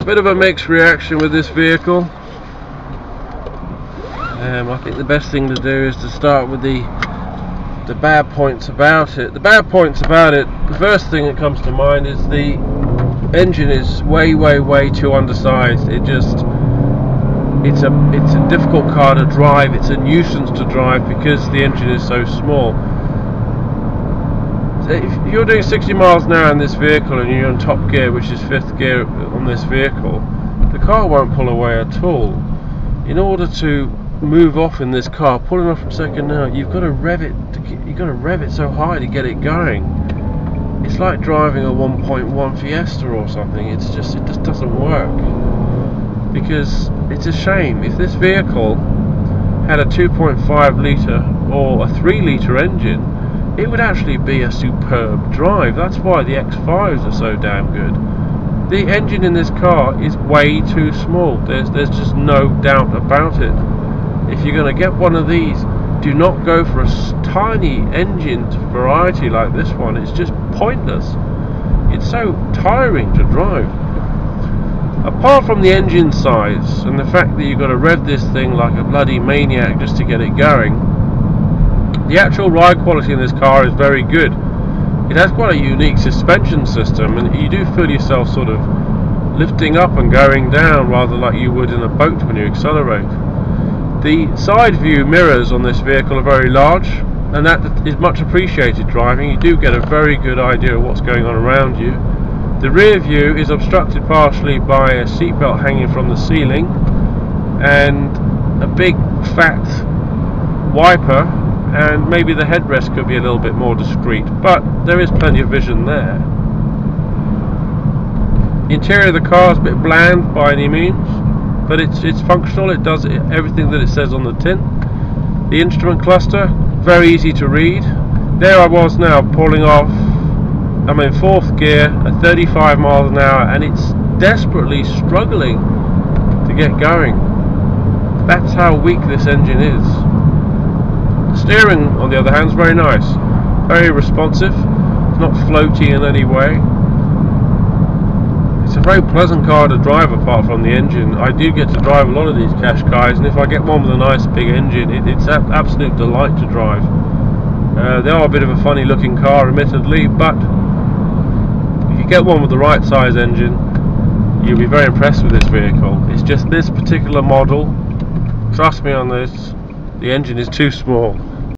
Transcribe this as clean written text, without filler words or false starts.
Bit of a mixed reaction with this vehicle. I think the best thing to do is to start with the bad points about it. The bad points about it, the first thing that comes to mind is the engine is way too undersized. It's a difficult car to drive. It's a nuisance to drive because the engine is so small. So if you're doing 60 miles an hour in this vehicle and you're in top gear, which is 5th gear on this vehicle, the car won't pull away at all. In order to move off in this car, pulling off from second now, you've got to rev it so high to get it going. It's like driving a 1.1 Fiesta or something. It just doesn't work, because it's a shame. If this vehicle had a 2.5 litre or a 3 litre engine, it would actually be a superb drive. That's why the X5s are so damn good. The engine in this car is way too small. There's just no doubt about it. If you're going to get one of these, do not go for a tiny engine variety like this one. It's just pointless. It's so tiring to drive. Apart from the engine size and the fact that you've got to rev this thing like a bloody maniac just to get it going, the actual ride quality in this car is very good. It has quite a unique suspension system, and you do feel yourself sort of lifting up and going down rather like you would in a boat when you accelerate. The side view mirrors on this vehicle are very large, and that is much appreciated driving. You do get a very good idea of what's going on around you. The rear view is obstructed partially by a seatbelt hanging from the ceiling and a big fat wiper, and maybe the headrest could be a little bit more discreet, but there is plenty of vision there. The interior of the car is a bit bland by any means, but it's functional. It does everything that it says on the tin. The instrument cluster, very easy to read. There I was now pulling off. I'm in 4th gear at 35 miles an hour, and it's desperately struggling to get going. That's how weak this engine is. The steering, on the other hand, is very nice, very responsive. It's not floaty in any way. It's a very pleasant car to drive apart from the engine. I do get to drive a lot of these Qashqais, and if I get one with a nice big engine, it's an absolute delight to drive. They are a bit of a funny looking car, admittedly, but if you get one with the right size engine, you'll be very impressed with this vehicle. It's just this particular model, trust me on this, the engine is too small.